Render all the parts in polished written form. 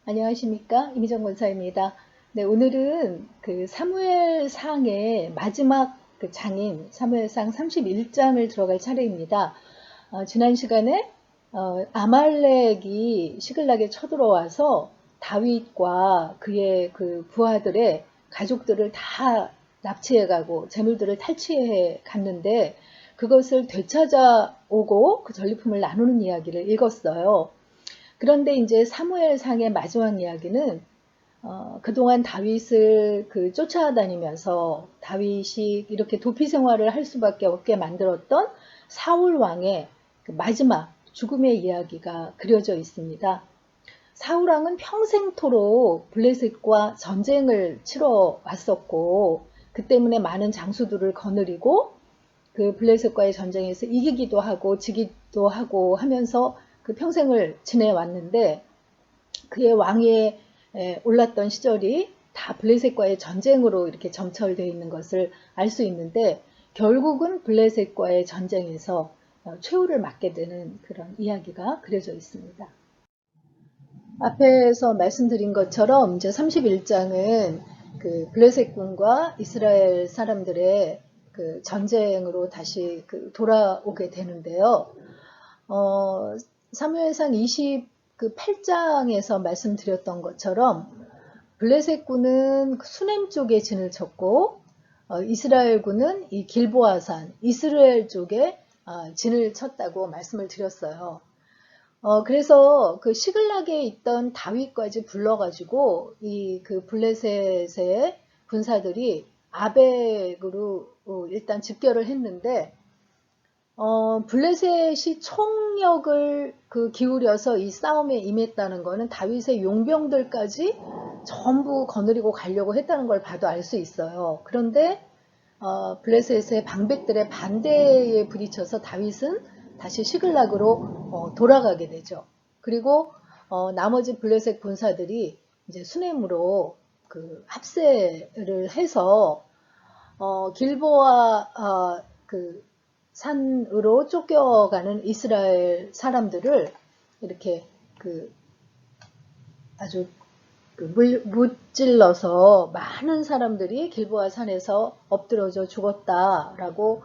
안녕하십니까? 이미정 권사입니다. 네, 오늘은 그 사무엘상의 마지막 그 장인 사무엘상 31장을 들어갈 차례입니다. 지난 시간에 아말렉이 시글락에 쳐들어와서 다윗과 그의 그 부하들의 가족들을 다 납치해가고 재물들을 탈취해 갔는데 그것을 되찾아오고 그 전리품을 나누는 이야기를 읽었어요. 그런데 이제 사무엘상의 마지막 이야기는 그동안 다윗을 쫓아다니면서 다윗이 이렇게 도피 생활을 할 수밖에 없게 만들었던 사울 왕의 그 마지막 죽음의 이야기가 그려져 있습니다. 사울 왕은 평생토록 블레셋과 전쟁을 치러 왔었고 그 때문에 많은 장수들을 거느리고 그 블레셋과의 전쟁에서 이기기도 하고 지기도 하고 하면서 그 평생을 지내왔는데 그의 왕위에 올랐던 시절이 다 블레셋과의 전쟁으로 이렇게 점철되어 있는 것을 알 수 있는데 결국은 블레셋과의 전쟁에서 최후를 맞게 되는 그런 이야기가 그려져 있습니다. 앞에서 말씀드린 것처럼 이제 31장은 그 블레셋군과 이스라엘 사람들의 그 전쟁으로 다시 돌아오게 되는데요. 사무엘상 28장에서 말씀드렸던 것처럼 블레셋군은 수넴 쪽에 진을 쳤고 이스라엘군은 이 길보아산 이스라엘 쪽에 진을 쳤다고 말씀을 드렸어요. 그래서 그 시글락에 있던 다윗까지 불러가지고 이 그 블레셋의 군사들이 아벡으로 일단 집결을 했는데 블레셋이 총력을 기울여서 이 싸움에 임했다는 것은 다윗의 용병들까지 전부 거느리고 가려고 했다는 걸 봐도 알 수 있어요. 그런데 블레셋의 방백들의 반대에 부딪혀서 다윗은 다시 시글락으로 돌아가게 되죠. 그리고 나머지 블레셋 군사들이 이제 수넴으로 합세를 해서 길보아 산으로 쫓겨가는 이스라엘 사람들을 이렇게 아주 무찔러서 많은 사람들이 길보아 산에서 엎드러져 죽었다라고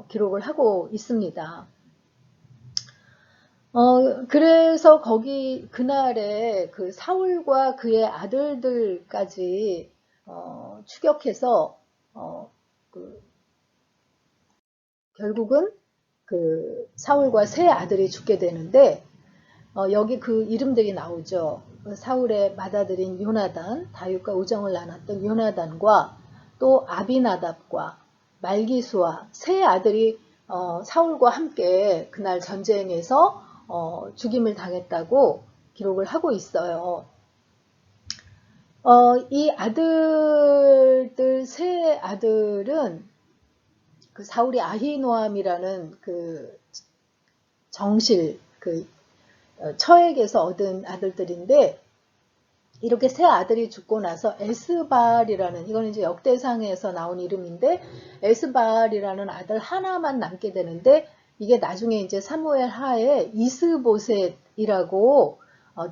기록을 하고 있습니다. 그래서 그날에 그 사울과 그의 아들들까지 추격해서 결국은 사울과 세 아들이 죽게 되는데 여기 그 이름들이 나오죠. 사울의 맏아들인 요나단, 다윗과 우정을 나눴던 요나단과 또 아비나답과 말기수와 세 아들이 사울과 함께 그날 전쟁에서 죽임을 당했다고 기록을 하고 있어요. 이 아들들 세 아들은 사울이 아히노암이라는 정실 처에게서 얻은 아들들인데 이렇게 세 아들이 죽고 나서 에스발이라는 이거는 이제 역대상에서 나온 이름인데 에스발이라는 아들 하나만 남게 되는데 이게 나중에 이제 사무엘 하에 이스보셋이라고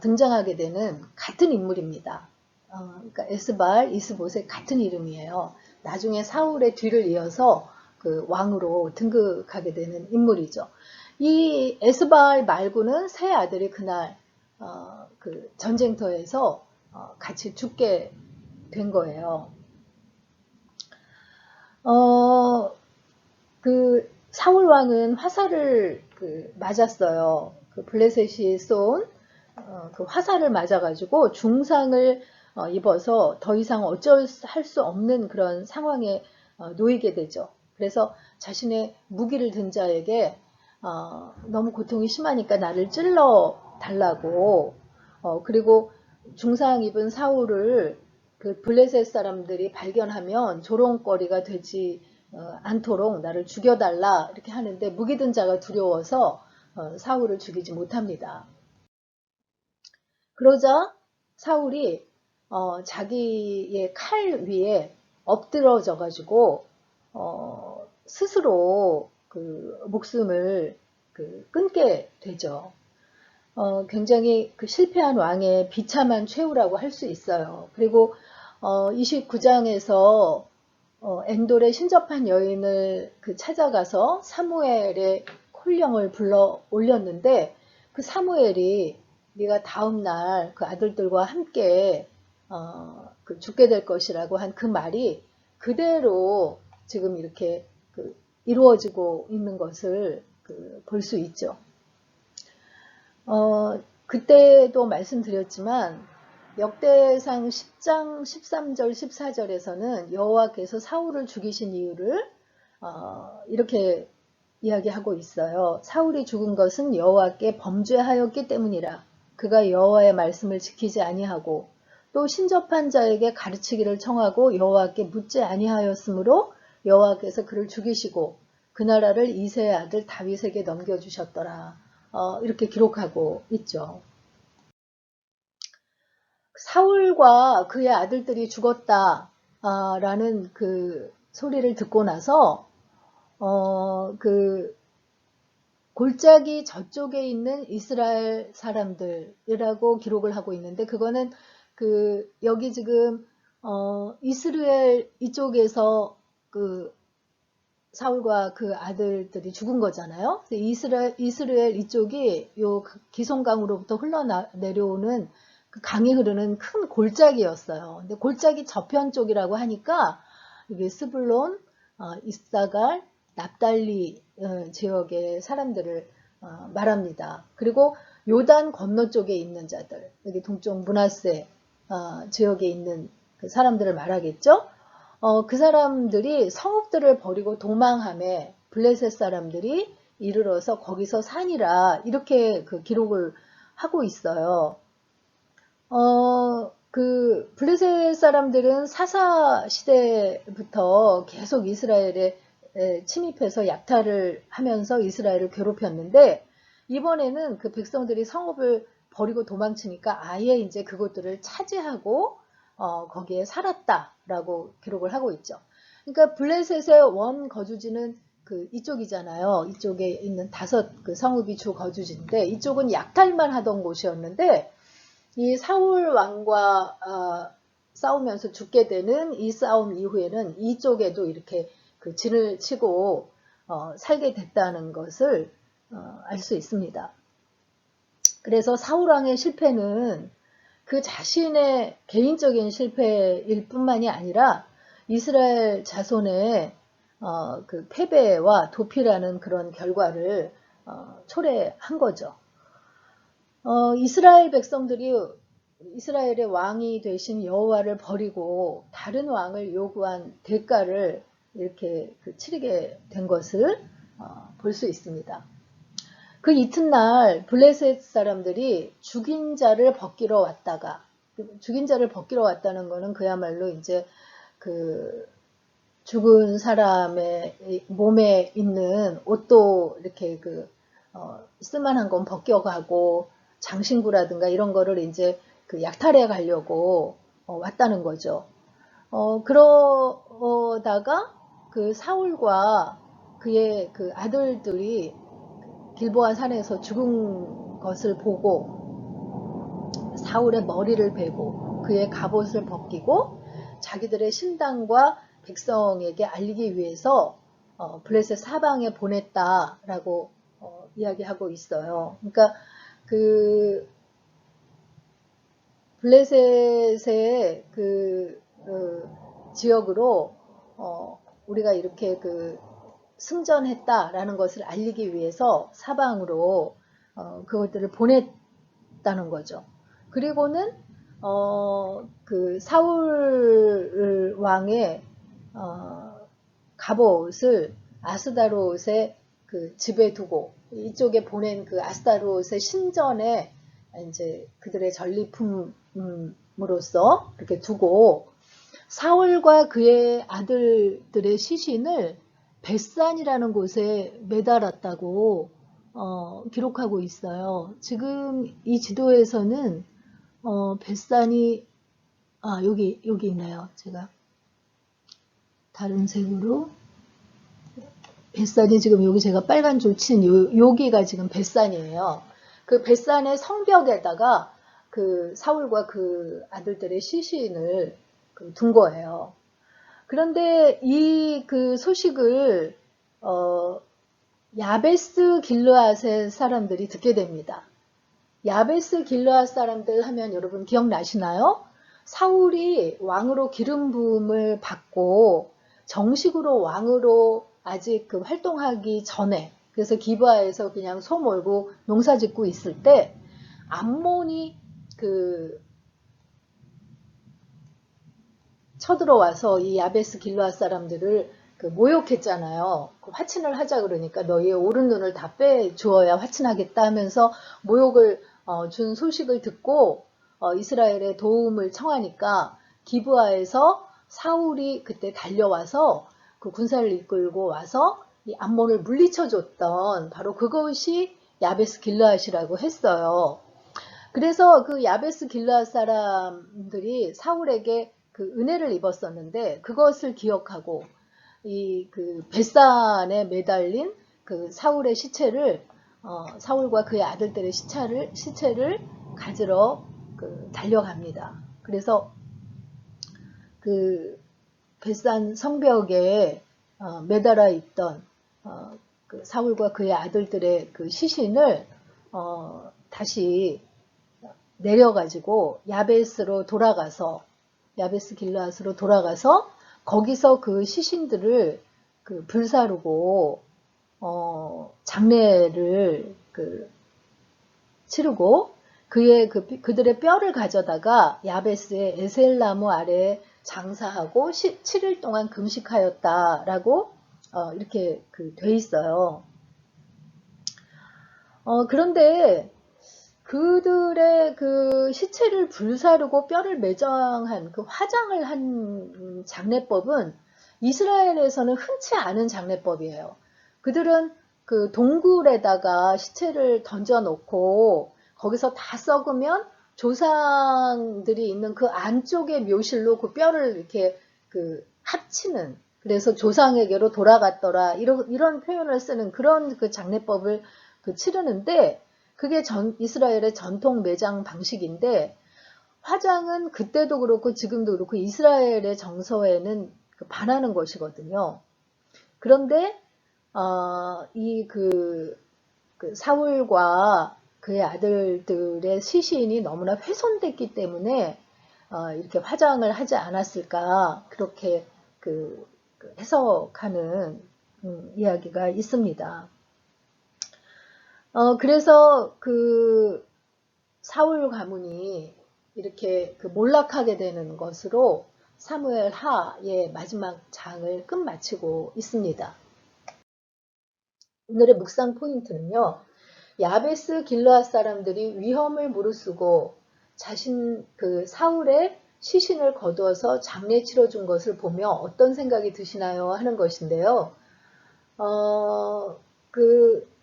등장하게 되는 같은 인물입니다. 그러니까 에스발, 이스보셋 같은 이름이에요. 나중에 사울의 뒤를 이어서 왕으로 등극하게 되는 인물이죠. 이 에스발 말고는 세 아들이 그날 전쟁터에서 같이 죽게 된 거예요. 사울 왕은 화살을 맞았어요. 블레셋이 쏜 화살을 맞아가지고 중상을 입어서 더 이상 할 수 없는 그런 상황에 놓이게 되죠. 그래서 자신의 무기를 든 자에게 너무 고통이 심하니까 나를 찔러 달라고 그리고 중상 입은 사울을 블레셋 사람들이 발견하면 조롱거리가 되지 않도록 나를 죽여달라 이렇게 하는데 무기 든 자가 두려워서 사울을 죽이지 못합니다. 그러자 사울이 자기의 칼 위에 엎드러져 가지고 스스로 목숨을 끊게 되죠. 굉장히 그 실패한 왕의 비참한 최후라고 할 수 있어요. 그리고 29장에서 엔돌의 신접한 여인을 찾아가서 사무엘의 콜령을 불러 올렸는데 그 사무엘이 네가 다음날 그 아들들과 함께 죽게 될 것이라고 한 그 말이 그대로 지금 이렇게 이루어지고 있는 것을 볼 수 있죠. 그때도 말씀드렸지만 역대상 10장 13절 14절에서는 여호와께서 사울을 죽이신 이유를 이렇게 이야기하고 있어요. 사울이 죽은 것은 여호와께 범죄하였기 때문이라. 그가 여호와의 말씀을 지키지 아니하고 또 신접한 자에게 가르치기를 청하고 여호와께 묻지 아니하였으므로 여호와께서 그를 죽이시고 그 나라를 이새의 아들 다윗에게 넘겨주셨더라. 이렇게 기록하고 있죠. 사울과 그의 아들들이 죽었다라는 그 소리를 듣고 나서 그 골짜기 저쪽에 있는 이스라엘 사람들이라고 기록을 하고 있는데 그거는 여기 지금 이스라엘 이쪽에서 사울과 그 아들들이 죽은 거잖아요. 이스라엘 이쪽이 요 기송강으로부터 흘러내려오는 그 강이 흐르는 큰 골짜기였어요. 근데 골짜기 저편 쪽이라고 하니까 이게 스불론, 이사갈, 납달리 지역의 사람들을 말합니다. 그리고 요단 건너 쪽에 있는 자들, 여기 동쪽 므낫세 지역에 있는 그 사람들을 말하겠죠. 그 사람들이 성읍들을 버리고 도망함에 블레셋 사람들이 이르러서 거기서 사니라 이렇게 그 기록을 하고 있어요. 그 블레셋 사람들은 사사 시대부터 계속 이스라엘에 침입해서 약탈을 하면서 이스라엘을 괴롭혔는데 이번에는 그 백성들이 성읍을 버리고 도망치니까 아예 이제 그것들을 차지하고 거기에 살았다라고 기록을 하고 있죠. 그러니까 블레셋의 원 거주지는 이쪽이잖아요. 이쪽에 있는 5 그 성읍이 주 거주지인데 이쪽은 약탈만 하던 곳이었는데 이 사울 왕과 싸우면서 죽게 되는 이 싸움 이후에는 이쪽에도 이렇게 진을 치고 살게 됐다는 것을 알 수 있습니다. 그래서 사울 왕의 실패는 그 자신의 개인적인 실패일 뿐만이 아니라 이스라엘 자손의 그 패배와 도피라는 그런 결과를 초래한 거죠. 이스라엘 백성들이 이스라엘의 왕이 되신 여호와를 버리고 다른 왕을 요구한 대가를 이렇게 치르게 된 것을 볼 수 있습니다. 그 이튿날 블레셋 사람들이 죽인 자를 벗기러 왔다가 죽인 자를 벗기러 왔다는 것은 그야말로 이제 그 죽은 사람의 몸에 있는 옷도 이렇게 쓸만한 건 벗겨가고 장신구라든가 이런 거를 이제 약탈해 가려고 왔다는 거죠. 그러다가 그 사울과 그의 그 아들들이 길보아 산에서 죽은 것을 보고 사울의 머리를 베고 그의 갑옷을 벗기고 자기들의 신당과 백성에게 알리기 위해서 블레셋 사방에 보냈다라고 이야기하고 있어요. 그러니까 그 블레셋의 지역으로 우리가 이렇게 승전했다라는 것을 알리기 위해서 사방으로 그것들을 보냈다는 거죠. 그리고는 그 사울 왕의 갑옷을 아스다롯의 집에 두고 이쪽에 보낸 그 아스다롯의 신전에 이제 그들의 전리품으로서 이렇게 두고 사울과 그의 아들들의 시신을 벳산이라는 곳에 매달았다고 기록하고 있어요. 지금 이 지도에서는 벳산이 여기 있네요. 제가 다른 색으로 벳산이 지금 여기 제가 빨간 줄 친 여기가 지금 벳산이에요. 그 벳산의 성벽에다가 그 사울과 그 아들들의 시신을 둔 거예요. 그런데 이 그 소식을 야베스 길르앗의 사람들이 듣게 됩니다. 야베스 길르앗 사람들 하면 여러분 기억나시나요? 사울이 왕으로 기름 부음을 받고 정식으로 왕으로 아직 그 활동하기 전에, 그래서 기브아에서 그냥 소 몰고 농사 짓고 있을 때 암몬이 그 쳐들어와서 이 야베스 길르앗 사람들을 그 모욕했잖아요. 그 화친을 하자 그러니까 너희의 오른 눈을 다 빼주어야 화친하겠다 하면서 모욕을 준 소식을 듣고 이스라엘의 도움을 청하니까 기브아에서 사울이 그때 달려와서 그 군사를 이끌고 와서 이 암몬을 물리쳐줬던 바로 그것이 야베스 길르앗이라고 했어요. 그래서 그 야베스 길르앗 사람들이 사울에게 그 은혜를 입었었는데 그것을 기억하고 이 그 벳산에 매달린 그 사울의 시체를 사울과 그의 아들들의 시체를 가지러 달려갑니다. 그래서 그 벳산 성벽에 매달아 있던 그 사울과 그의 아들들의 그 시신을 다시 내려가지고 야베스로 돌아가서 야베스 길르앗으로 돌아가서 거기서 그 시신들을 그 불사르고 장례를 치르고 그들의 뼈를 가져다가 야베스의 에셀나무 아래에 장사하고 7일 동안 금식하였다라고 이렇게 돼 있어요. 그런데 그들의 그 시체를 불사르고 뼈를 매장한 그 화장을 한 장례법은 이스라엘에서는 흔치 않은 장례법이에요. 그들은 그 동굴에다가 시체를 던져 놓고 거기서 다 썩으면 조상들이 있는 그 안쪽의 묘실로 그 뼈를 이렇게 합치는, 그래서 조상에게로 돌아갔더라 이런 표현을 쓰는 그런 그 장례법을 치르는데 그게 이스라엘의 전통 매장 방식인데 화장은 그때도 그렇고 지금도 그렇고 이스라엘의 정서에는 반하는 것이거든요. 그런데 이 사울과 그의 아들들의 시신이 너무나 훼손됐기 때문에 이렇게 화장을 하지 않았을까 그렇게 해석하는 이야기가 있습니다. 그래서 사울 가문이 이렇게 몰락하게 되는 것으로 사무엘 하의 마지막 장을 끝마치고 있습니다. 오늘의 묵상 포인트는요. 야베스 길르앗 사람들이 위험을 무릅쓰고 자신 사울의 시신을 거두어서 장례 치러준 것을 보며 어떤 생각이 드시나요? 하는 것인데요.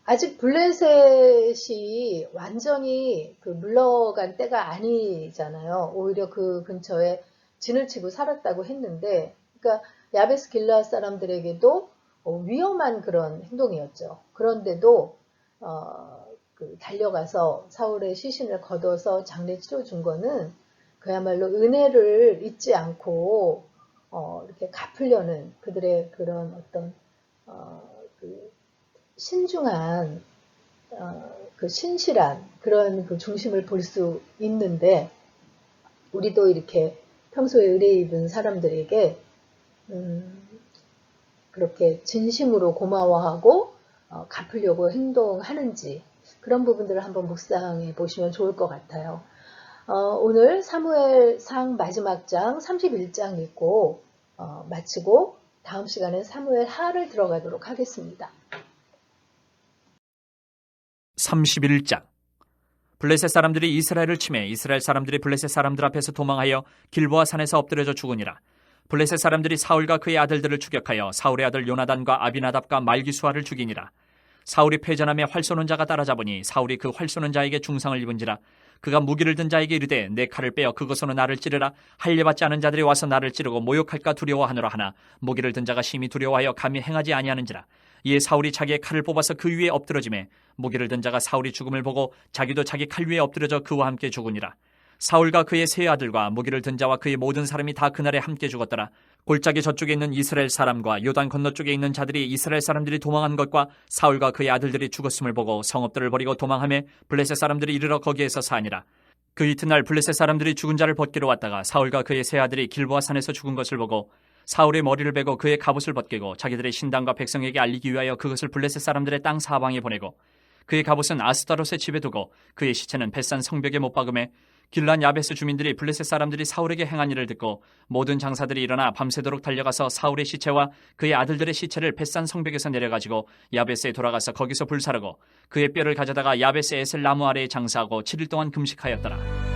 아직 블레셋이 완전히 물러간 때가 아니잖아요. 오히려 그 근처에 진을 치고 살았다고 했는데, 그러니까 야베스 길르앗 사람들에게도 위험한 그런 행동이었죠. 그런데도 달려가서 사울의 시신을 거둬서 장례 치러준 거는 그야말로 은혜를 잊지 않고 이렇게 갚으려는 그들의 그런 어떤 신중한 신실한 그런 중심을 볼 수 있는데, 우리도 이렇게 평소에 의뢰 입은 사람들에게 그렇게 진심으로 고마워하고 갚으려고 행동하는지 그런 부분들을 한번 묵상해 보시면 좋을 것 같아요. 오늘 사무엘상 마지막 장 31장 읽고 마치고 다음 시간에 사무엘 하를 들어가도록 하겠습니다. 31장. 블레셋 사람들이 이스라엘을 치매 이스라엘 사람들이 블레셋 사람들 앞에서 도망하여 길보아 산에서 엎드려져 죽으니라. 블레셋 사람들이 사울과 그의 아들들을 추격하여 사울의 아들 요나단과 아비나답과 말기수아를 죽이니라. 사울이 패전함에 활 쏘는 자가 따라잡으니 사울이 그 활 쏘는 자에게 중상을 입은지라. 그가 무기를 든 자에게 이르되 내 칼을 빼어 그것으로 나를 찌르라. 할례받지 않은 자들이 와서 나를 찌르고 모욕할까 두려워하노라 하나 무기를 든 자가 심히 두려워하여 감히 행하지 아니하는지라. 이에 사울이 자기의 칼을 뽑아서 그 위에 엎드러지매 무기를 든 자가 사울이 죽음을 보고 자기도 자기 칼 위에 엎드려져 그와 함께 죽으니라. 사울과 그의 세 아들과 무기를 든 자와 그의 모든 사람이 다 그날에 함께 죽었더라. 골짜기 저쪽에 있는 이스라엘 사람과 요단 건너쪽에 있는 자들이 이스라엘 사람들이 도망한 것과 사울과 그의 아들들이 죽었음을 보고 성읍들을 버리고 도망하매 블레셋 사람들이 이르러 거기에서 사니라. 그 이튿날 블레셋 사람들이 죽은 자를 벗기러 왔다가 사울과 그의 세 아들이 길보아 산에서 죽은 것을 보고 사울의 머리를 베고 그의 갑옷을 벗기고 자기들의 신당과 백성에게 알리기 위하여 그것을 블레셋 사람들의 땅 사방에 보내고 그의 갑옷은 아스타롯의 집에 두고 그의 시체는 벳산 성벽에 못 박음에 길란 야베스 주민들이 블레셋 사람들이 사울에게 행한 일을 듣고 모든 장사들이 일어나 밤새도록 달려가서 사울의 시체와 그의 아들들의 시체를 벳산 성벽에서 내려가지고 야베스에 돌아가서 거기서 불사르고 그의 뼈를 가져다가 야베스 에셀 나무 아래에 장사하고 7일 동안 금식하였더라.